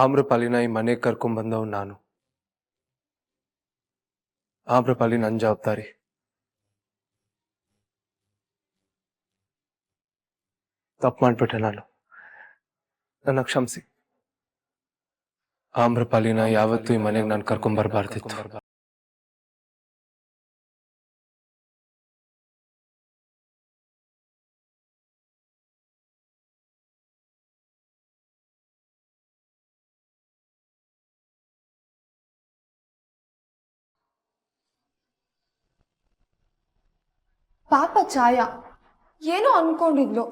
ಆಮ್ರಪಾಲಿನ ಈ ಮನೆಗೆ ಕರ್ಕೊಂಡ್ಬಂದವ್ ನಾನು. ಆಮ್ರಪಾಲಿ ನನ್ನ ಜವಾಬ್ದಾರಿ. ತಪ್ಪು ಮಾಡ್ಬಿಟ್ಟೆ ನಾನು, ನನ್ನ ಕ್ಷಮಿಸಿ. ಆಮ್ರಪಾಲಿನ ಯಾವತ್ತೂ ಈ ಮನೆಗೆ ನಾನು ಕರ್ಕೊಂಡ್ಬರ್ಬಾರ್ದಿತ್ತು. ಪಾಪ ಛಾಯಾ ಏನೋ ಅನ್ಕೊಂಡಿದ್ಲು,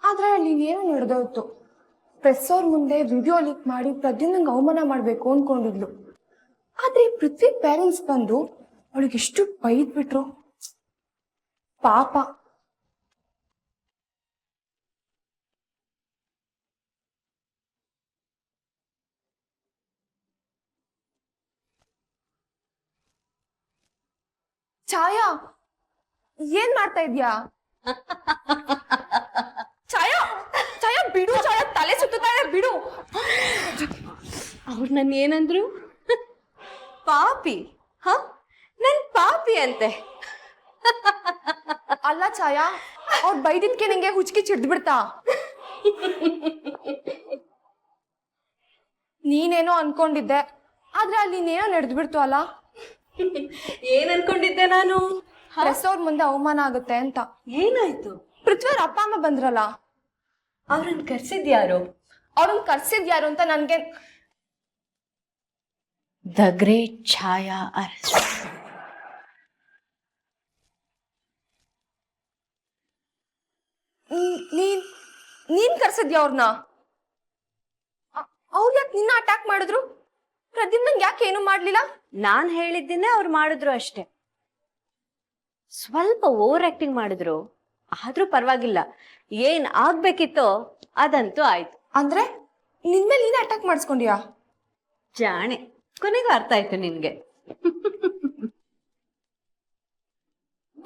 ಆದ್ರೆ ನೀನೇನೋ ನಡೆದೋಯ್ತು. ಪ್ರೆಸ್ ಅವ್ರ ಮುಂದೆ ವಿಡಿಯೋ ಲೀಕ್ ಮಾಡಿ ಪ್ರದ್ಯುಮ್ನಂಗೆ ಅವಮಾನ ಮಾಡ್ಬೇಕು ಅನ್ಕೊಂಡಿದ್ಲು. ಆದ್ರೆ ಪೃಥ್ವಿ ಪೇರೆಂಟ್ಸ್ ಬಂದು ಅವಳಿಗೆ ಎಷ್ಟು ಬೈದ್ಬಿಟ್ರು ಪಾಪ. ಛಾಯಾ ಏನ್ ಮಾಡ್ತಾ ಇದ್ಯಾ? ಛಾಯಾ ಛಾಯಾ ಬಿಡು, ಛಾಯಾ ತಲೆ ಸುತ್ತಾ ಇದೆ, ಬಿಡು. ಅವ್ರು ನನ್ನ ಏನಂದ್ರು? ಪಾಪಿ? ಹ, ನನ್ ಪಾಪಿ ಅಂತೆ. ಅಲ್ಲ ಛಾಯಾ, ಅವ್ರು ಬೈದಿದ್ಕೆ ನಿಂಗೆ ಹುಚ್ಕಿ ಚಿಡ್ದು ಬಿಡ್ತಾ? ನೀನೇನೋ ಅನ್ಕೊಂಡಿದ್ದೆ, ಆದ್ರೆ ಅಲ್ಲಿ ನೀನೇನೋ ನಡೆದು ಬಿಡ್ತು ಅಲ್ಲ. ಏನ್ ಅನ್ಕೊಂಡಿದ್ದೆ ನಾನು? ಪ್ರೆಸ್ ಅವ್ರ ಮುಂದೆ ಅವಮಾನ ಆಗುತ್ತೆ ಅಂತ. ಏನಾಯ್ತು? ಪೃಥ್ವಿಯವ್ರ ಅಪ್ಪ ಅಮ್ಮ ಬಂದ್ರಲ್ಲ. ಅವ್ರನ್ನ ಕರ್ಸಿದ್ಯಾರು? ಅವ್ರನ್ನ ಕರ್ಸಿದ್ ಯಾರು ಅಂತ ನನ್ಗೆ. ದ ಗ್ರೇಟ್ ಛಾಯಾ ಅರಸ್. ನೀನ್ ಕರ್ಸಿದ್ಯಾ ಅವ್ರನ್ನ? ಅವ್ರು ಯಾಕೆ ನಿನ್ನ ಅಟ್ಯಾಕ್ ಮಾಡಿದ್ರು? ಪ್ರದ್ಯುಮ್ನಂಗೆ ಯಾಕೆ ಏನು ಮಾಡ್ಲಿಲ್ಲ? ನಾನ್ ಹೇಳಿದ್ದೇನೆ ಅವ್ರು ಮಾಡಿದ್ರು ಅಷ್ಟೇ. ಸ್ವಲ್ಪ ಓವರ್ ಆಕ್ಟಿಂಗ್ ಮಾಡಿದ್ರು, ಆದ್ರೂ ಪರವಾಗಿಲ್ಲ. ಏನ್ ಆಗ್ಬೇಕಿತ್ತೋ ಅದಂತೂ ಆಯ್ತು. ಅಂದ್ರೆ ನಿನ್ಮೇಲೆ ನೀನೇ ಅಟ್ಯಾಕ್ ಮಾಡಿಸ್ಕೊಂಡ್ಯಾ? ಜಾಣೆ, ಕೊನೆಗೂ ಅರ್ಥ ಆಯ್ತು ನಿನ್ಗೆ.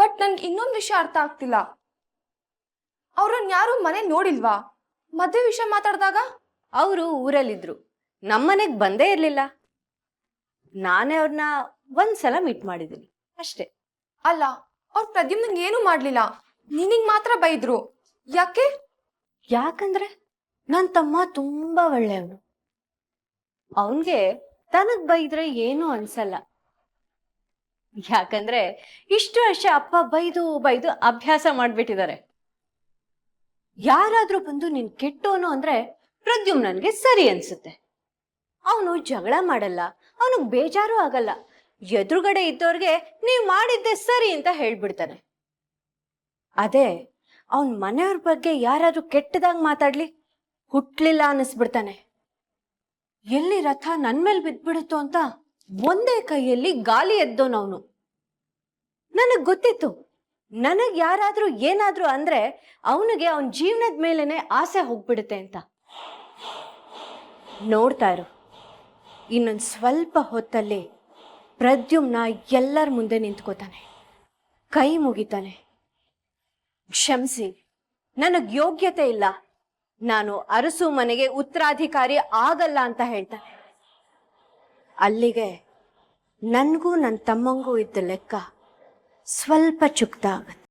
ಬಟ್ ನನ್ಗೆ ಇನ್ನೊಂದು ವಿಷಯ ಅರ್ಥ ಆಗ್ತಿಲ್ಲ. ಅವ್ರನ್ನ ಯಾರು ಮನೆ ನೋಡಿಲ್ವಾ? ಮದ್ವೆ ವಿಷಯ ಮಾತಾಡಿದಾಗ ಅವರು ಊರಲ್ಲಿದ್ರು, ನಮ್ಮನೆಗ್ ಬಂದೇ ಇರ್ಲಿಲ್ಲ. ನಾನೇ ಅವ್ರನ್ನ ಒಂದ್ಸಲ ಮೀಟ್ ಮಾಡಿದ್ದೀನಿ ಅಷ್ಟೇ. ಅಲ್ಲ, ಅವ್ರ ಪ್ರದ್ಯುಮ್ನಂಗೆ ಏನು ಮಾಡ್ಲಿಲ್ಲ, ನಿನಗ್ ಮಾತ್ರ ಬೈದ್ರು. ಯಾಕೆ? ಯಾಕಂದ್ರೆ ನನ್ ತಮ್ಮ ತುಂಬಾ ಒಳ್ಳೆಯವನು. ಅವನ್ಗೆ ತನಗ್ ಬೈದ್ರೆ ಏನು ಅನ್ಸಲ್ಲ. ಯಾಕಂದ್ರೆ ಇಷ್ಟು ವರ್ಷ ಅಪ್ಪ ಬೈದು ಬೈದು ಅಭ್ಯಾಸ ಮಾಡ್ಬಿಟ್ಟಿದ್ದಾರೆ. ಯಾರಾದ್ರೂ ಬಂದು ನೀನ್ ಕೆಟ್ಟೋನು ಅಂದ್ರೆ ಪ್ರದ್ಯುಮ್ ನನ್ಗೆ ಸರಿ ಅನ್ಸುತ್ತೆ. ಅವನು ಜಗಳ ಮಾಡಲ್ಲ, ಅವನಿಗೆ ಬೇಜಾರು ಆಗಲ್ಲ. ಎದುರುಗಡೆ ಇದ್ದವ್ರಿಗೆ ನೀವ್ ಮಾಡಿದ್ದೆ ಸರಿ ಅಂತ ಹೇಳ್ಬಿಡ್ತಾನೆ. ಅದೇ ಅವನ್ ಮನೆಯವ್ರ ಬಗ್ಗೆ ಯಾರಾದ್ರೂ ಕೆಟ್ಟದಾಗ ಮಾತಾಡ್ಲಿ ಹುಟ್ಲಿಲ್ಲ ಅನ್ನಿಸ್ಬಿಡ್ತಾನೆ. ಎಲ್ಲಿ ರಥ ನನ್ ಮೇಲ್ ಬಿದ್ಬಿಡುತ್ತೋ ಅಂತ ಒಂದೇ ಕೈಯಲ್ಲಿ ಗಾಲಿ ಎದ್ದೋನವನು. ನನಗ್ ಗೊತ್ತಿತ್ತು, ನನಗ್ ಯಾರಾದ್ರೂ ಏನಾದ್ರೂ ಅಂದ್ರೆ ಅವನಿಗೆ ಅವನ್ ಜೀವನದ ಮೇಲೇನೆ ಆಸೆ ಹೋಗ್ಬಿಡುತ್ತೆ ಅಂತ. ನೋಡ್ತಾ ಇರು, ಇನ್ನೊಂದು ಸ್ವಲ್ಪ ಹೊತ್ತಲ್ಲಿ ಪ್ರದ್ಯುಮ್ನ ಎಲ್ಲರ ಮುಂದೆ ನಿಂತ್ಕೋತಾನೆ, ಕೈ ಮುಗಿತಾನೆ. ಕ್ಷಮಿಸಿ, ನನಗ್ ಯೋಗ್ಯತೆ ಇಲ್ಲ, ನಾನು ಅರಸು ಮನೆಗೆ ಉತ್ತರಾಧಿಕಾರಿ ಆಗಲ್ಲ ಅಂತ ಹೇಳ್ತಾನೆ. ಅಲ್ಲಿಗೆ ನನ್ಗೂ ನನ್ನ ತಮ್ಮಂಗೂ ಇದ್ದ ಲೆಕ್ಕ ಸ್ವಲ್ಪ ಚುಕ್ತ ಆಗತ್ತೆ.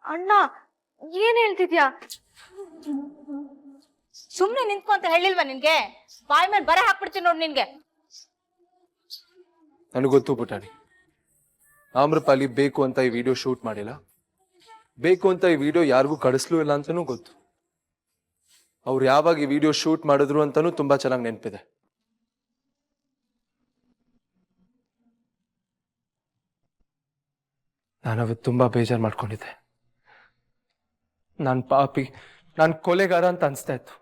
ಅಣ್ಣ ಏನ್ ಹೇಳ್ತಿದ್ಯಾ? ಸುಮ್ನೆ ನಿಂತ್ಕೊ ಅಂತ ಹೇಳಿಲ್ವಾ ನಿನ್ಗೆ? ಬಾಯ್ ಮೇಲೆ ಬರ ಹಾಕ್ಬಿಡ್ತೀನಿ ನೋಡ್ ನಿನ್ಗೆ. ನನಗೆ ಗೊತ್ತು ಪುಟಾಣಿ, ಆಮ್ರಪಾಲಿ ಬೇಕು ಅಂತ ಈ ವಿಡಿಯೋ ಶೂಟ್ ಮಾಡಿಲ್ಲ, ಬೇಕು ಅಂತ ಈ ವಿಡಿಯೋ ಯಾರಿಗೂ ಕಳಿಸ್ಲೂ ಇಲ್ಲ ಅಂತಾನೂ ಗೊತ್ತು. ಅವ್ರು ಯಾವಾಗ ಈ ವಿಡಿಯೋ ಶೂಟ್ ಮಾಡಿದ್ರು ಅಂತಾನೂ ತುಂಬಾ ಚೆನ್ನಾಗಿ ನೆನಪಿದೆ. ನಾನವತ್ತು ತುಂಬಾ ಬೇಜಾರು ಮಾಡ್ಕೊಂಡಿದ್ದೆ. ನಾನು ಪಾಪಿ, ನಾನು ಕೊಲೆಗಾರ ಅಂತ ಅನಿಸ್ತಾ ಇತ್ತು.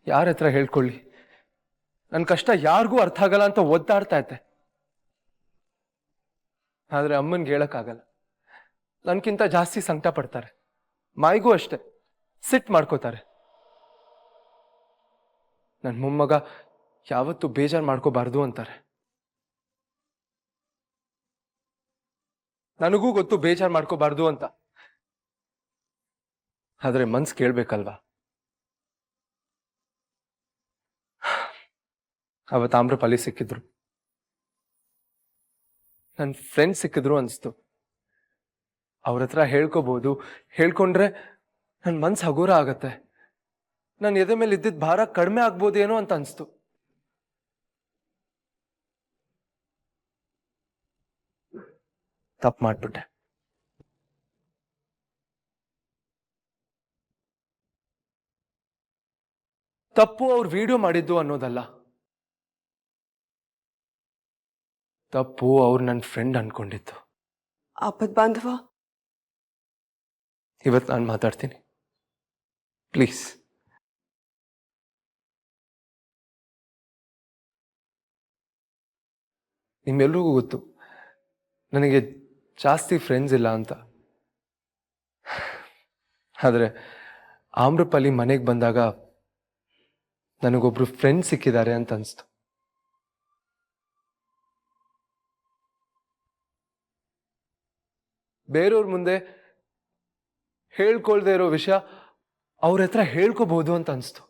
ಯಾರ ಹತ್ರ ಹೇಳ್ಕೊಳ್ಳಿ, ನನ್ನ ಕಷ್ಟ ಯಾರಿಗೂ ಅರ್ಥ ಆಗಲ್ಲ ಅಂತ ಒದ್ದಾಡ್ತಾ ಇದ್ದೆ. ಆದ್ರೆ ಅಮ್ಮನ್ಗೆ ಹೇಳಕ್ಕಾಗಲ್ಲ, ನನ್ಕಿಂತ ಜಾಸ್ತಿ ಸಂಕಟ ಪಡ್ತಾರೆ. ಮಾಯಿಗೂ ಅಷ್ಟೆ, ಸಿಟ್ ಮಾಡ್ಕೋತಾರೆ. ನನ್ನ ಮೊಮ್ಮಗ ಯಾವತ್ತೂ ಬೇಜಾರು ಮಾಡ್ಕೋಬಾರ್ದು ಅಂತಾರೆ. ನನಗೂ ಗೊತ್ತು ಬೇಜಾರು ಮಾಡ್ಕೋಬಾರ್ದು ಅಂತ. ಆದ್ರೆ ಮನ್ಸ್ ಕೇಳ್ಬೇಕಲ್ವಾ? ಅವತ್ತು ಆಮ್ರಪಾಲಿ ಸಿಕ್ಕಿದ್ರು, ನನ್ನ ಫ್ರೆಂಡ್ ಸಿಕ್ಕಿದ್ರು ಅನ್ಸ್ತು. ಅವ್ರ ಹತ್ರ ಹೇಳ್ಕೋಬಹುದು, ಹೇಳ್ಕೊಂಡ್ರೆ ನನ್ನ ಮನ್ಸು ಹಗುರ ಆಗತ್ತೆ, ನನ್ನ ಎದೆ ಮೇಲೆ ಇದ್ದಿದ್ದ ಭಾರ ಕಡಿಮೆ ಆಗ್ಬೋದೇನೋ ಅಂತ ಅನ್ಸ್ತು. ತಪ್ಪು ಮಾಡ್ಬಿಟ್ಟೆ. ತಪ್ಪು ಅವ್ರು ವಿಡಿಯೋ ಮಾಡಿದ್ದು ಅನ್ನೋದಲ್ಲ, ತಪ್ಪು ಅವ್ರು ನನ್ನ ಫ್ರೆಂಡ್ ಅನ್ಕೊಂಡಿದ್ದು. ಆಪತ್ ಬಾಂಧವ, ಇವತ್ತು ನಾನು ಮಾತಾಡ್ತೀನಿ, ಪ್ಲೀಸ್. ನಿಮ್ಮೆಲ್ರಿಗೂ ಗೊತ್ತು ನನಗೆ ಜಾಸ್ತಿ ಫ್ರೆಂಡ್ಸ್ ಇಲ್ಲ ಅಂತ. ಆದರೆ ಆಮ್ರಪಾಲಿ ಮನೆಗೆ ಬಂದಾಗ ನನಗೊಬ್ರು ಫ್ರೆಂಡ್ ಸಿಕ್ಕಿದ್ದಾರೆ ಅಂತ ಅನಿಸ್ತು. ಬೇರೆಯವ್ರ ಮುಂದೆ ಹೇಳ್ಕೊಳ್ದೇ ಇರೋ ವಿಷಯ ಅವ್ರ ಹತ್ರ ಹೇಳ್ಕೋಬಹುದು ಅಂತ ಅನಿಸ್ತು.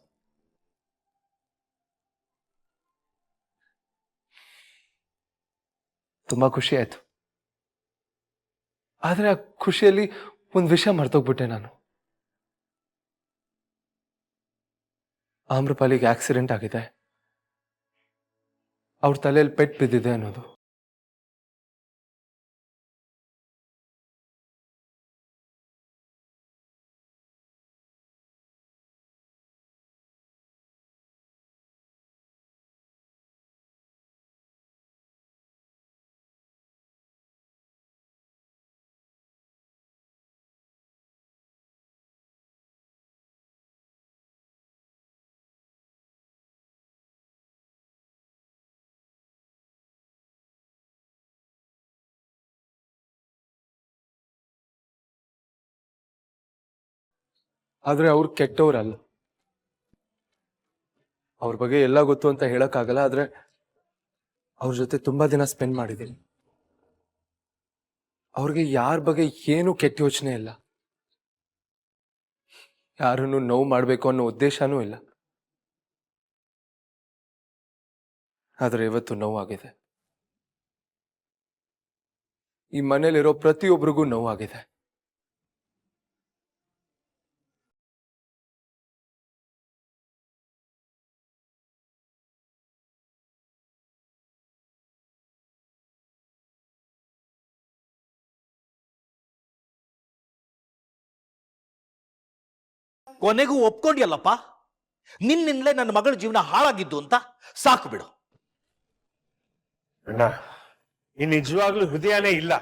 ತುಂಬಾ ಖುಷಿ ಆಯ್ತು. ಆದ್ರೆ ಆ ಖುಷಿಯಲ್ಲಿ ಒಂದು ವಿಷಯ ಮರ್ತೋಗ್ಬಿಟ್ಟೆ ನಾನು. ಆಮ್ರಪಾಲಿಗೆ ಆಕ್ಸಿಡೆಂಟ್ ಆಗಿದೆ, ಅವ್ರ ತಲೆಯಲ್ಲಿ ಪೆಟ್ಟು ಬಿದ್ದಿದೆ ಅನ್ನೋದು. ಆದ್ರೆ ಅವ್ರು ಕೆಟ್ಟವ್ರಲ್ಲ. ಅವ್ರ ಬಗ್ಗೆ ಎಲ್ಲ ಗೊತ್ತು ಅಂತ ಹೇಳಕ್ಕಾಗಲ್ಲ, ಆದ್ರೆ ಅವ್ರ ಜೊತೆ ತುಂಬಾ ದಿನ ಸ್ಪೆಂಡ್ ಮಾಡಿದ್ದೀನಿ. ಅವ್ರಿಗೆ ಯಾರ ಬಗ್ಗೆ ಏನು ಕೆಟ್ಟ ಯೋಚನೆ ಇಲ್ಲ, ಯಾರನ್ನು ನೋವು ಮಾಡಬೇಕು ಅನ್ನೋ ಉದ್ದೇಶನೂ ಇಲ್ಲ. ಆದ್ರೆ ಇವತ್ತು ನೋವಾಗಿದೆ. ಈ ಮನೇಲಿರೋ ಪ್ರತಿಯೊಬ್ಬರಿಗೂ ನೋವಾಗಿದೆ. ಕೊನೆಗೂ ಒಪ್ಕೊಂಡಿಯಲ್ಲಪ್ಪ, ನಿನ್ನಿಂದಲೇ ನನ್ನ ಮಗಳ ಜೀವನ ಹಾಳಾಗಿದ್ದು ಅಂತ. ಸಾಕು ಬಿಡು. ಅಣ್ಣ, ಈ ನಿಜವಾಗ್ಲೂ ಹೃದಯನೇ ಇಲ್ಲ.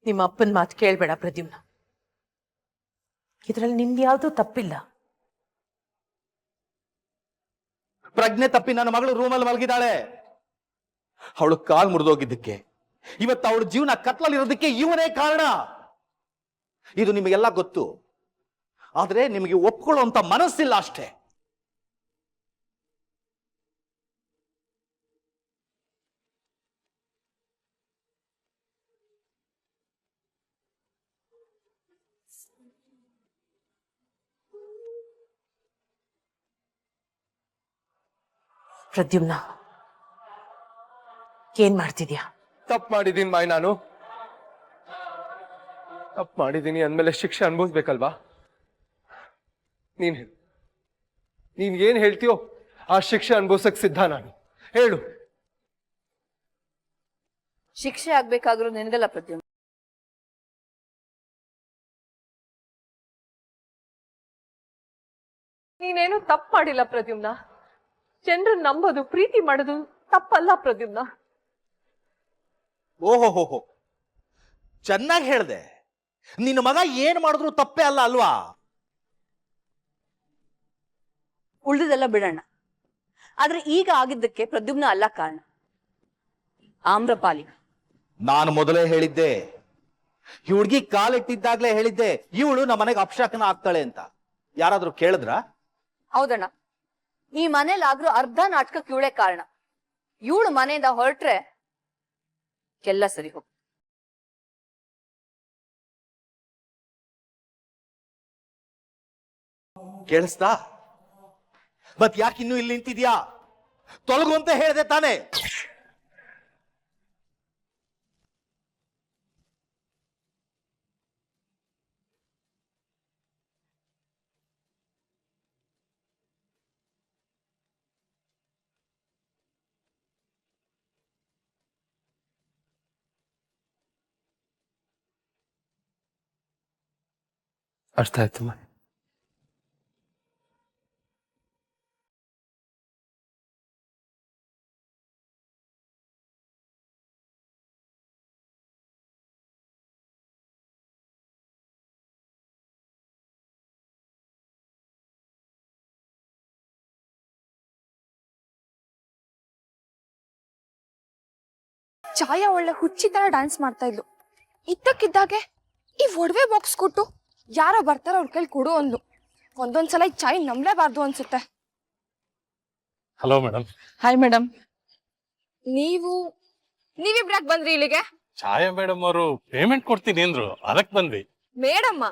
ನಿಮ್ಮ ಅಪ್ಪನ ಮಾತು ಕೇಳ್ಬೇಡ ಪ್ರದ್ಯುಮ್ನ. ಇದ್ರಲ್ಲಿ ನಿಮ್ದು ಯಾವ್ದೂ ತಪ್ಪಿಲ್ಲ. ಪ್ರಜ್ಞೆ ತಪ್ಪಿ ನನ್ನ ಮಗಳು ರೂಮಲ್ಲಿ ಮಲಗಿದ್ದಾಳೆ. ಅವಳು ಕಾಲ್ ಮುರಿದೋಗಿದ್ದಕ್ಕೆ, ಇವತ್ತು ಅವಳ ಜೀವನ ಕತ್ಲಲ್ಲಿರೋದಕ್ಕೆ ಇವನೇ ಕಾರಣ. ಇದು ನಿಮಗೆಲ್ಲ ಗೊತ್ತು, ಆದ್ರೆ ನಿಮಗೆ ಒಪ್ಕೊಳ್ಳುವಂತ ಮನಸ್ಸಿಲ್ಲ ಅಷ್ಟೇ. ಪ್ರದ್ಯುಮ್ನ, ಏನ್ ಮಾಡ್ತಿದ್ಯಾ? ತಪ್ಪು ಮಾಡಿದ್ದೀನಿ ಮಾಯ್, ನಾನು ತಪ್ಪು ಮಾಡಿದ್ದೀನಿ ಅಂದ್ಮೇಲೆ ಶಿಕ್ಷೆ ಅನ್ಭವಿಸ್ಬೇಕಲ್ವಾ? ನೀನ್ ಏನ್ ಹೇಳ್ತೀಯೋ ಆ ಶಿಕ್ಷೆ ಅನ್ಭವಿಸಕ್ ಸಿದ್ಧ ನಾನು. ಹೇಳು. ಶಿಕ್ಷೆ ಆಗ್ಬೇಕಾದ್ರೂ ನಿನ್ಗಲ್ಲ ಪ್ರದ್ಯುಮ್ನ. ನೀನೇನು ತಪ್ಪು ಮಾಡಿಲ್ಲ ಪ್ರದ್ಯುಮ್ನ. ಜನರನ್ನ ನಂಬೋದು, ಪ್ರೀತಿ ಮಾಡೋದು ತಪ್ಪಲ್ಲ ಪ್ರದ್ಯುಮ್ನ. ಓಹೋ, ಚೆನ್ನಾಗಿ ಹೇಳ್ದೆ. ನಿನ್ನ ಮಗ ಏನ್ ಮಾಡಿದ್ರು ತಪ್ಪೇ ಅಲ್ಲ ಅಲ್ವಾ? ಉಳ್ದಿದೆಲ್ಲ ಬಿಡೋಣ, ಆದ್ರೆ ಈಗ ಆಗಿದ್ದಕ್ಕೆ ಪ್ರದ್ಯುಮ್ನ ಅಲ್ಲ ಕಾರಣ, ಆಮ್ರಪಾಲಿ. ನಾನು ಮೊದಲೇ ಹೇಳಿದ್ದೆ, ಈ ಹುಡುಗಿ ಕಾಲಿಟ್ಟಿದ್ದಾಗ್ಲೇ ಹೇಳಿದ್ದೆ, ಇವಳು ನಮ್ಮ ಮನೆಗೆ ಅಪಶಕನ ಆಗ್ತಾಳೆ ಅಂತ. ಯಾರಾದ್ರೂ ಕೇಳಿದ್ರ? ಹೌದಣ್ಣ, ಈ ಮನೇಲಾದ್ರೂ ಅರ್ಧ ನಾಟಕಕ್ಕೆ ಇವಳೇ ಕಾರಣ. ಇವಳು ಮನೆಯಿಂದ ಹೊರಟ್ರೆ ಎಲ್ಲ ಸರಿ ಹೋಗ್. ಕೇಳಿಸ್ತಾ? ಮತ್ ಯಾಕೆ ಇನ್ನೂ ಇಲ್ಲಿ ನಿಂತಿದ್ಯಾ? ತೊಲಗು ಅಂತ ಹೇಳಿದೆ ತಾನೇ? ಅರ್ಥ ಆಯ್ತಮ್ಮ. ಛಾಯಾ ಒಳ್ಳೆ ಹುಚ್ಚಿ ತರ ಡ್ಯಾನ್ಸ್ ಮಾಡ್ತಾ ಇದ್ಲು. ಇದ್ದಕ್ಕಿದ್ದಾಗೆ ಈ ಒಡವೆ ಬಾಕ್ಸ್ ಕೊಟ್ಟು ಯಾರೋ ಬರ್ತಾರ ಅವ್ರ ಕೈಲಿ ಕೊಡು ಅಂದ್ಲು. ಒಂದೊಂದ್ಸಲ ಈ ಚಾಯ್ ನಂಬಲೇಬಾರ್ದು ಅನ್ಸುತ್ತೆ. Hello madam. Hi madam. ನೀವಿಬ್ರಾಕ್ ಬಂದ್ರಿ ಇಲ್ಲಿಗೆ? ಛಾಯಾ ಮೇಡಮ್ ಅವರು ಪೇಮೆಂಟ್ ಕೊಡ್ತೀನಿ ಅಂದ್ರು, ಅದಕ್ ಬಂದ್ವಿ. ಮೇಡಮ್ಮ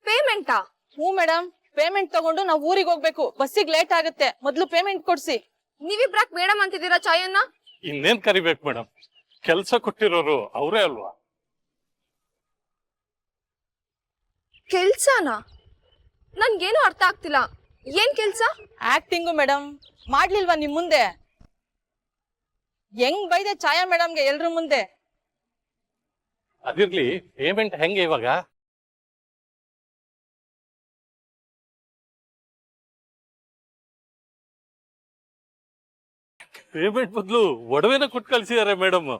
ಪೇಮೆಂಟಾ? ಹ್ಞೂ ಮೇಡಮ್, ಪೇಮೆಂಟ್ ತಗೊಂಡು ನಾವು ಊರಿಗೆ ಹೋಗ್ಬೇಕು, ಬಸ್ಸಿಗೆ ಲೇಟ್ ಆಗುತ್ತೆ, ಮೊದ್ಲು ಪೇಮೆಂಟ್ ಕೊಡ್ಸಿ. ನೀವಿಬ್ರಾಕ್ ಮೇಡಮ್ ಅಂತಿದ್ದೀರಾ ಚಾಯನ್ನ? ಇನ್ನೇನ್ ಕರಿಬೇಕು ಮೇಡಮ್, ಕೆಲ್ಸ ಕೊಟ್ಟಿರೋರು ಅವರೇ ಅಲ್ವಾ. ಕೆಲ್ಸನಾ? ನನ್ಗೇನು ಅರ್ಥ ಆಗ್ತಿಲ್ಲ. ಏನ್ ಕೆಲ್ಸ? Acting madam. ಮಾಡ್ಲಿಲ್ವಾ ನಿಮ್ ಮುಂದೆ? ಹೆಂಗ್ ಬೈದೆ ಛಾಯಾ ಮೇಡಮ್ಗೆ ಎಲ್ರ ಮುಂದೆ. ಅದಿರ್ಲಿ, ಪೇಮೆಂಟ್ ಹೆಂಗೆ ಇವಾಗ? ಪೇಮೆಂಟ್ ಬದಲು ಒಡವೆನ ಕೊಟ್ಟು ಕಳ್ಸಿದಾರೆ madam.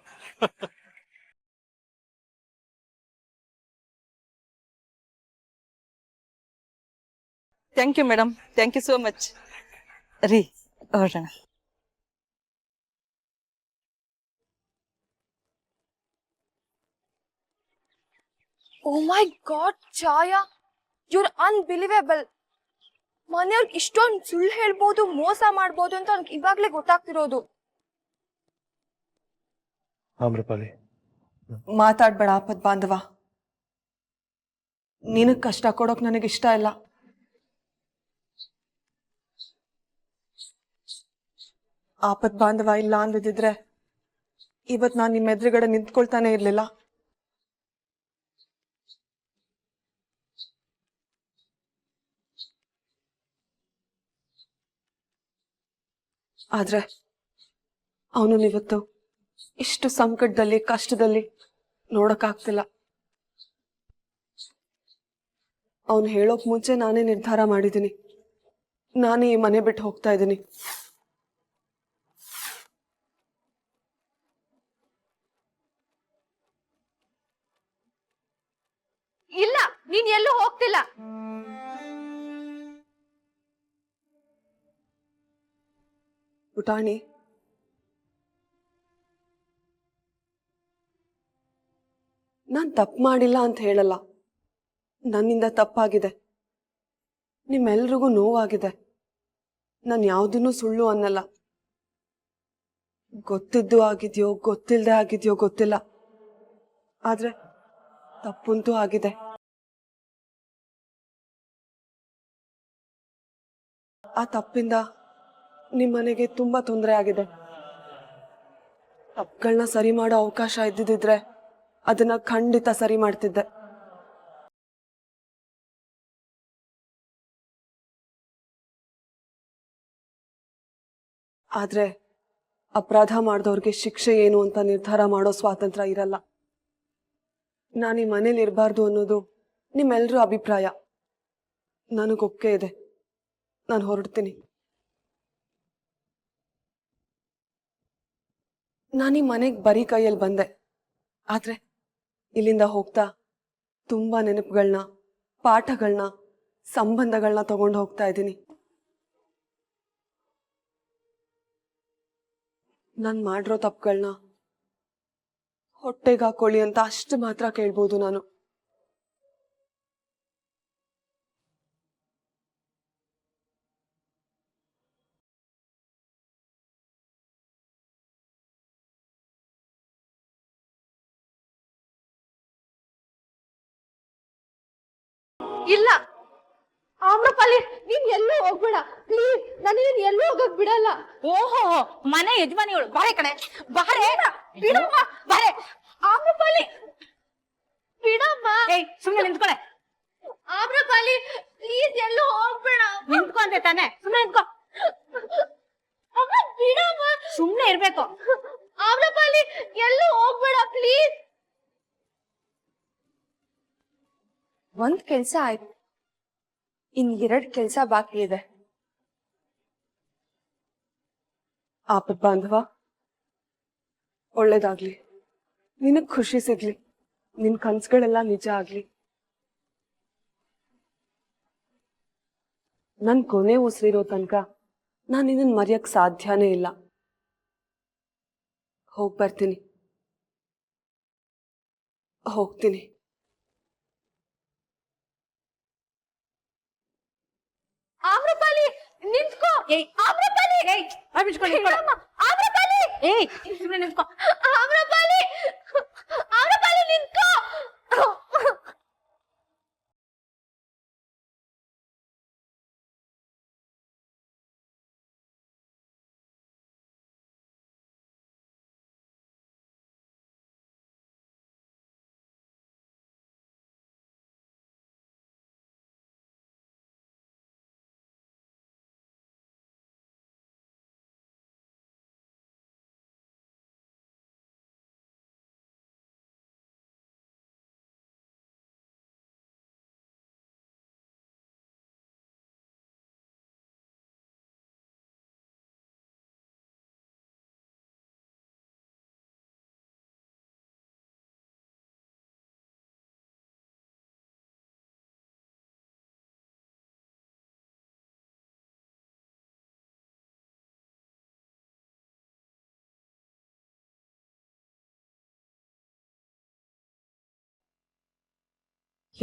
Thank you madam, thank you so much. ರೀ ಹೊರಡೋಣ. Oh my god Chaya, you're unbelievable. ಮನೆಯವ್ರಿಗೆ ಇಷ್ಟೊಂದು ಸುಳ್ಳು ಹೇಳ್ಬೋದು, ಮೋಸ ಮಾಡ್ಬೋದು ಅಂತ ನನಗೆ ಇವಾಗ್ಲೇ ಗೊತ್ತಾಗ್ತಿರೋದು. ಆಮ್ರಪಾಲಿ, ಮಾತಾಡ್ಬೇಡ ಆಪತ್ ಬಾಂಧವ. ನಿನಗ್ ಕಷ್ಟ ಕೊಡೋಕ್ ನನಗೆ ಇಷ್ಟ ಇಲ್ಲ. ಆಪತ್ ಬಾಂಧವ ಇಲ್ಲ ಅಂದಿದ್ರೆ ಇವತ್ ನಾನ್ ನಿಮ್ಮ ಎದುರುಗಡೆ ನಿಂತ್ಕೊಳ್ತಾನೆ ಇರ್ಲಿಲ್ಲ. ಆದ್ರೆ ಅವನು ಇವತ್ತು ಇಷ್ಟು ಸಂಕಟದಲ್ಲಿ, ಕಷ್ಟದಲ್ಲಿ ನೋಡಕ್ಕಾಗ್ತಿಲ್ಲ. ಅವನು ಹೇಳೋಕ್ ಮುಂಚೆ ನಾನೇ ನಿರ್ಧಾರ ಮಾಡಿದ್ದೀನಿ, ನಾನೇ ಈ ಮನೆ ಬಿಟ್ಟು ಹೋಗ್ತಾ ಇದ್ದೀನಿ. ಇಲ್ಲ, ನೀನ್ ಎಲ್ಲೂ ಹೋಗ್ತಿಲ್ಲ. ಪುಟಾಣಿ, ನಾನ್ ತಪ್ಪು ಮಾಡಿಲ್ಲ ಅಂತ ಹೇಳಲ್ಲ. ನನ್ನಿಂದ ತಪ್ಪಾಗಿದೆ, ನಿಮ್ಮೆಲ್ರಿಗೂ ನೋವಾಗಿದೆ. ನಾನು ಯಾವುದನ್ನು ಸುಳ್ಳು ಅನ್ನಲ್ಲ. ಗೊತ್ತಿದ್ದು ಆಗಿದ್ಯೋ ಗೊತ್ತಿಲ್ಲದೆ ಆಗಿದ್ಯೋ ಗೊತ್ತಿಲ್ಲ, ಆದ್ರೆ ತಪ್ಪಂತೂ ಆಗಿದೆ. ಆ ತಪ್ಪಿಂದ ನಿಮ್ಮನೆಗೆ ತುಂಬಾ ತೊಂದರೆ ಆಗಿದೆ. ತಪ್ಪುಗಳನ್ನ ಸರಿ ಮಾಡೋ ಅವಕಾಶ ಇದ್ದಿದ್ರೆ ಅದನ್ನ ಖಂಡಿತ ಸರಿ ಮಾಡ್ತಿದ್ದೆ. ಆದ್ರೆ ಅಪರಾಧ ಮಾಡಿದವ್ರಿಗೆ ಶಿಕ್ಷೆ ಏನು ಅಂತ ನಿರ್ಧಾರ ಮಾಡೋ ಸ್ವಾತಂತ್ರ್ಯ ಇರಲ್ಲ. ನಾನು ಈ ಮನೇಲಿ ಇರಬಾರ್ದು ಅನ್ನೋದು ನಿಮ್ಮೆಲ್ಲರ ಅಭಿಪ್ರಾಯ. ನನಗೊಪ್ಪಿಗೆ ಇದೆ, ನಾನು ಹೊರಡ್ತೀನಿ. ನಾನು ಈ ಮನೆಗೆ ಬರೀ ಕೈಯಲ್ಲಿ ಬಂದೆ, ಆದ್ರೆ ಇಲ್ಲಿಂದ ಹೋಗ್ತಾ ತುಂಬಾ ನೆನಪುಗಳನ್ನ, ಪಾಠಗಳನ್ನ, ಸಂಬಂಧಗಳನ್ನ ತಗೊಂಡು ಹೋಗ್ತಾ ಇದ್ದೀನಿ. ನಾನು ಮಾಡಿರೋ ತಪ್ಪುಗಳನ್ನ ಹೊಟ್ಟೆಗೆ ಹಾಕೊಳ್ಳಿ ಅಂತ ಅಷ್ಟು ಮಾತ್ರ ಕೇಳ್ಬೋದು ನಾನು. ಇಲ್ಲ ಆಮ್ರಪಾಲಿ, ನೀನ್ ಎಲ್ಲೂ ಹೋಗ್ಬೇಡ ಪ್ಲೀಸ್, ನನಗೆ ಎಲ್ಲೂ ಹೋಗಕ್ ಬಿಡಲ್ಲ. ಓಹೋ, ಮನೆ ಯಜಮಾನಿಗಳು ಬಾರೆ ಕಣೆ, ಬಾರೆ ಬಿಡಮ್ಮ, ಬಾರೆ. ಆಮ್ರಪಾಲಿ ಬಿಡಮ್ಮ. ಏಯ್, ಸುಮ್ನೆ ನಿಂತ್ಕೊಳೆ. ಆಮ್ರಪಾಲಿ ಪ್ಲೀಸ್ ಎಲ್ಲೂ ಹೋಗ್ಬೇಡ. ನಿಂತ್ಕೊಂಡೆ ತಾನೆ, ಸುಮ್ನೆ ನಿಂತ್ಕೊ. ಅಮ್ಮ ಬಿಡಮ್ಮ. ಸುಮ್ನೆ ಇರ್ಬೇಕು. ಆಮ್ರಪಾಲಿ ಎಲ್ಲೂ ಹೋಗ್ಬೇಡ ಪ್ಲೀಸ್. ಒಂದ್ ಕೆಲ್ಸ ಆಯ್ತು, ಇನ್ 2 ಕೆಲ್ಸ ಬಾಕಿ ಇದೆ. ಆಪತ್ ಬಾಂಧವ, ಒಳ್ಳೇದಾಗ್ಲಿ, ನಿನಗ್ ಖುಷಿ ಸಿಗ್ಲಿ, ನಿನ್ ಕನ್ಸುಗಳೆಲ್ಲ ನಿಜ ಆಗ್ಲಿ. ನನ್ ಕೊನೆ ಉಸಿರಿರೋ ತನಕ ನಾನು ನಿನ್ನನ್ ಮರೆಯಕ್ ಸಾಧ್ಯನೇ ಇಲ್ಲ. ಬರ್ತೀನಿ, ಹೋಗ್ತೀನಿ. ಆಮ್ರಪಾಲಿ ನಿಂತ್ಕೋ. ಏಯ್, ಆಮ್ರಪಾಲಿ, ಏಯ್, ಬಾಯ್ ಮುಚ್ಕೊಂಡು ನಿಂತ್ಕೊಳೆ. ಆಮ್ರಪಾಲಿ, ಏಯ್, ಸುಮ್ನೆ ನಿಂತ್ಕೊ. ಆಮ್ರಪಾಲಿ, ಆಮ್ರಪಾಲಿ ನಿಂತ್ಕೋ.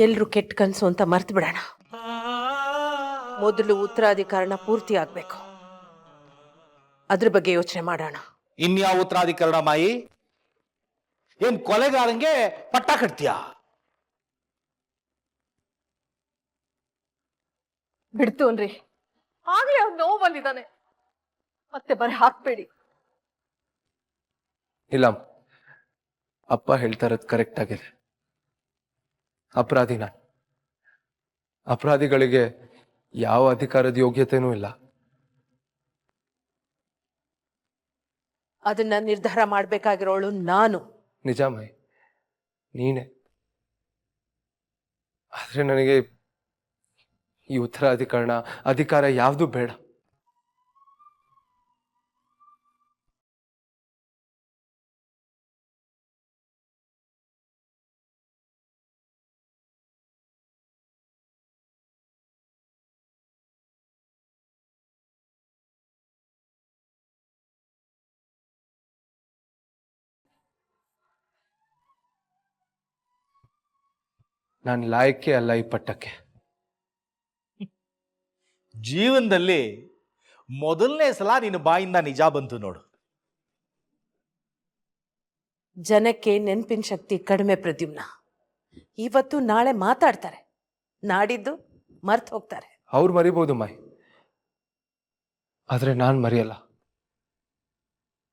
ಎಲ್ರು ಕೆಟ್ಟ ಕನ್ಸು ಅಂತ ಮರ್ತು ಬಿಡೋಣ. ಮೊದಲು ಉತ್ತರಾಧಿಕಾರಣ ಪೂರ್ತಿ ಆಗ್ಬೇಕು, ಅದ್ರ ಬಗ್ಗೆ ಯೋಚನೆ ಮಾಡೋಣ. ಇನ್ಯಾವ ಉತ್ತರಾಧಿಕರಣ ಮಾಯಿ? ಏನ್ ಕೊಲೆಗಾರಂಗೆ ಪಟ್ಟ ಕಟ್ತೀಯಾ? ಬಿಡ್ತೂನ್ರಿ, ಆಗ್ಲೇ ಅವ್ನು ನೋವು ಬಂದಿದ್ದಾನೆ, ಮತ್ತೆ ಬರೀ ಹಾಕ್ಬೇಡಿ. ಇಲ್ಲ, ಅಪ್ಪ ಹೇಳ್ತಾ ಇರೋದು ಕರೆಕ್ಟ್ ಆಗಿದೆ. ಅಪರಾಧಿ ನಾನು. ಅಪರಾಧಿಗಳಿಗೆ ಯಾವ ಅಧಿಕಾರದ ಯೋಗ್ಯತೆನೂ ಇಲ್ಲ. ಅದನ್ನ ನಿರ್ಧಾರ ಮಾಡ್ಬೇಕಾಗಿರೋಳು ನಾನು. ನಿಜ ಮೈ, ನೀನೆ. ಆದ್ರೆ ನನಗೆ ಈ ಉತ್ತರಾಧಿಕರಣ ಅಧಿಕಾರ ಯಾವುದು ಬೇಡ. ನಾನು ಲಾಯಕ್ಕೆ ಅಲ್ಲ ಈ ಪಟ್ಟಕ್ಕೆ. ಜೀವನದಲ್ಲಿ ಮೊದಲನೇ ಸಲ ನಿನ್ನ ಬಾಯಿಂದ ನಿಜ ಬಂತು ನೋಡು. ಜನಕ್ಕೆ ನೆನಪಿನ ಶಕ್ತಿ ಕಡಿಮೆ ಪ್ರದ್ಯುಮ್ನ. ಇವತ್ತು ನಾಳೆ ಮಾತಾಡ್ತಾರೆ, ನಾಡಿದ್ದು ಮರ್ತು ಹೋಗ್ತಾರೆ. ಅವ್ರು ಮರಿಬೋದು ಮಾಯ್, ಆದ್ರೆ ನಾನು ಮರೆಯಲ್ಲ.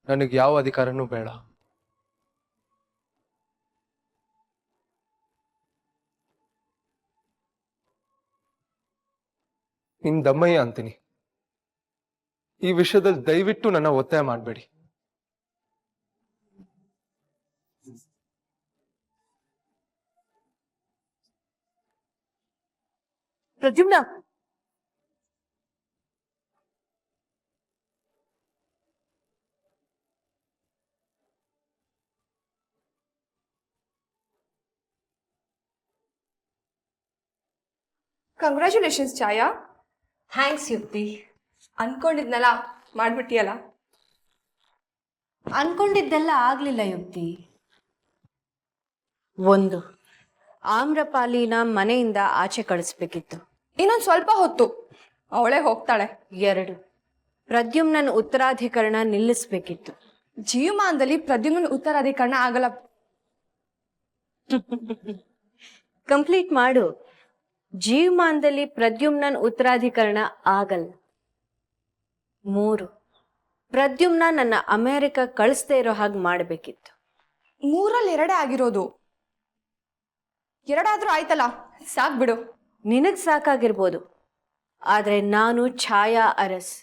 ನನಗೆ ಯಾವ ಅಧಿಕಾರನೂ ಬೇಡ. ನಿಮ್ ದಮ್ಮಯ್ಯ ಅಂತೀನಿ. ಈ ವಿಷಯದಲ್ಲಿ ದಯವಿಟ್ಟು ನನ್ನ ಒತ್ತಾಯ ಮಾಡಬೇಡಿ. ಪ್ರದ್ಯುಮ್ನ, ಕಂಗ್ರ್ಯಾಚುಲೇಷನ್ಸ್ ಛಾಯಾ. ಥ್ಯಾಂಕ್ಸ್ ಯುಕ್ತಿ. ಅನ್ಕೊಂಡಿದ್ನಲ್ಲ, ಮಾಡ್ಬಿಟ್ಟಿಯಲ್ಲ. ಅನ್ಕೊಂಡಿದ್ದೆಲ್ಲ ಆಗ್ಲಿಲ್ಲ ಯುಕ್ತಿ. ಒಂದು, ಆಮ್ರಪಾಲಿನ ಮನೆಯಿಂದ ಆಚೆ ಕಳಿಸ್ಬೇಕಿತ್ತು. ಇನ್ನೊಂದು ಸ್ವಲ್ಪ ಹೊತ್ತು ಅವಳೇ ಹೋಗ್ತಾಳೆ. 2, ಪ್ರದ್ಯುಮ್ನನ್ ಉತ್ತರಾಧಿಕರಣ ನಿಲ್ಲಿಸ್ಬೇಕಿತ್ತು. ಜೀವಮಾನದಲ್ಲಿ ಪ್ರದ್ಯುಮ್ನ ಉತ್ತರಾಧಿಕರಣ ಆಗಲ್ಲ. ಕಂಪ್ಲೀಟ್ ಮಾಡು. ಜೀವಮಾನದಲ್ಲಿ ಪ್ರದ್ಯುಮ್ನನ್ ಉತ್ತರಾಧಿಕರಣ ಆಗಲ್ಲ. 3, ಪ್ರದ್ಯುಮ್ನ ನನ್ನ ಅಮೆರಿಕ ಕಳಿಸ್ದೇ ಇರೋ ಹಾಗೆ ಮಾಡಬೇಕಿತ್ತು. 3ರಲ್ಲಿ 2 ಆಗಿರೋದು. 2 ಆದ್ರೂ ಆಯ್ತಲ್ಲ, ಸಾಕ್ ಬಿಡು. ನಿನಗ್ ಸಾಕಾಗಿರ್ಬೋದು, ಆದ್ರೆ ನಾನು ಛಾಯಾ ಅರಸ್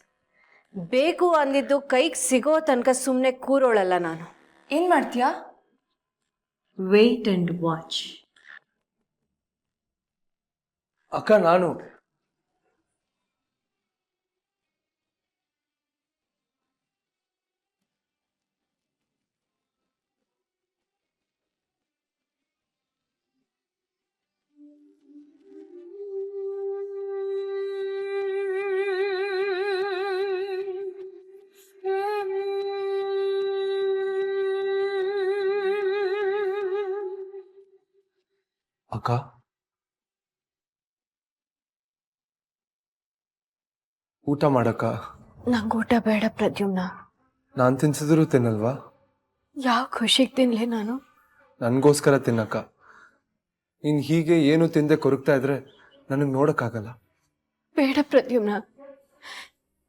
ಬೇಕು ಅಂದಿದ್ದು ಕೈಗೆ ಸಿಗೋ ತನಕ ಸುಮ್ಮನೆ ಕೂರೋಳಲ್ಲ ನಾನು. ಏನ್ ಮಾಡ್ತೀಯಾ? Wait and watch. ಅಕ್ಕ ನಾನು ಅಕ್ಕ ಊಟ ಮಾಡಕ್ಕ. ನಂಗೆ ಊಟ ಬೇಡ ಪ್ರದ್ಯುಮ್ನ. ನಾನು ತಿನ್ಸಿದ್ರು ತಿನ್ನಲ್ವಾ? ಯಾವ ಖುಷಿಗೆ ತಿನ್ಲಿ ನಾನು? ನನಗೋಸ್ಕರ ತಿನ್ನಕ್ಕ. ನೀನು ಹೀಗೆ ಏನು ತಿಂದೆ ಕೊರಗ್ತಾ ಇದ್ರೆ ನನಗೆ ನೋಡಕ್ಕಾಗಲ್ಲ. ಬೇಡ ಪ್ರದ್ಯುಮ್ನ,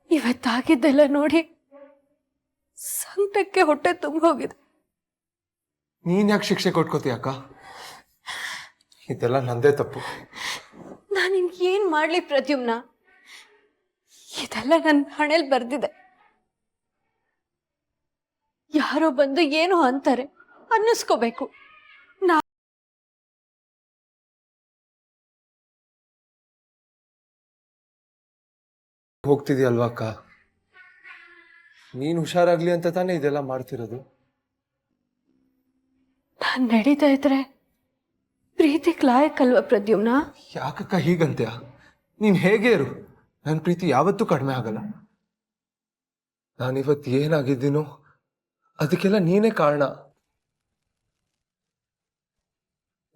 ಇವತ್ತಾಗಿದ್ದೆಲ್ಲ ನೋಡಿ ಸಂಕಟಕ್ಕೆ ಹೊಟ್ಟೆ ತುಂಬ ಹೋಗಿದೆ. ನೀನ್ ಯಾಕೆ ಶಿಕ್ಷೆ ಕೊಟ್ಕೋತೀಯ ಅಕ್ಕ? ಇದೆಲ್ಲ ನಂದೇ ತಪ್ಪು. ನಾನು ನಿನ್ಗೆ ಏನ್ ಮಾಡ್ಲಿ ಪ್ರದ್ಯುಮ್ನ? ಇದೆಲ್ಲ ನನ್ನ ಹಣೆಲ್ ಬರ್ದಿದೆ. ಯಾರೋ ಬಂದು ಏನೋ ಅಂತಾರೆ, ಅನ್ನಿಸ್ಕೋಬೇಕು. ಹೋಗ್ತಿದ್ಯಲ್ವಾ ಅಕ್ಕ? ನೀನ್ ಹುಷಾರಾಗ್ಲಿ ಅಂತ ತಾನೇ ಇದೆಲ್ಲ ಮಾಡ್ತಿರೋದು. ನಾನ್ ನಡೀತಾ ಇದ್ರೆ ಪ್ರೀತಿಗ್ ಲಾಯಕ್ಕಲ್ವಾ ಪ್ರದ್ಯುಮ್ನ? ಯಾಕಕ್ಕ ಹೀಗಂತ್ಯ? ನೀನ್ ಹೇಗೆ ಇರು, ನನ್ನ ಪ್ರೀತಿ ಯಾವತ್ತೂ ಕಡಿಮೆ ಆಗಲ್ಲ. ನಾನಿವತ್ತು ಏನಾಗಿದ್ದೀನೋ ಅದಕ್ಕೆಲ್ಲ ನೀನೇ ಕಾರಣ.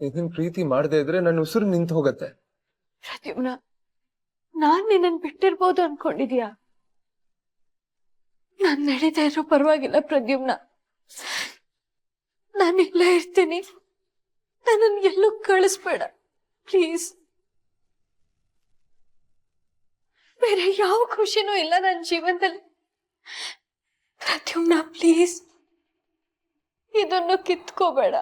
ಇದನ್ ಪ್ರೀತಿ ಮಾಡದೇ ಇದ್ರೆ ನನ್ನ ಉಸಿರು ನಿಂತು ಹೋಗತ್ತೆ. ಪ್ರದ್ಯುಮ್ನ, ನಾನ್ ನಿನ್ನನ್ ಬಿಟ್ಟಿರ್ಬೋದು ಅನ್ಕೊಂಡಿದ್ಯಾ? ನಾನ್ ನಡೀತಾ ಇರೋ ಪರವಾಗಿಲ್ಲ ಪ್ರದ್ಯುಮ್ನ, ನಾನು ಇಲ್ಲೇ ಇರ್ತೀನಿ. ನನ್ನನ್ನು ಎಲ್ಲೂ ಕಳಿಸ್ಬೇಡ ಪ್ಲೀಸ್. ಬೇರೆ ಯಾವ ಖುಷಿನೂ ಇಲ್ಲ ನನ್ನ ಜೀವನದಲ್ಲಿ. ಪ್ರದ್ಯುಮ್ನ ಪ್ಲೀಸ್, ಇದನ್ನು ಕಿತ್ಕೋಬೇಡ.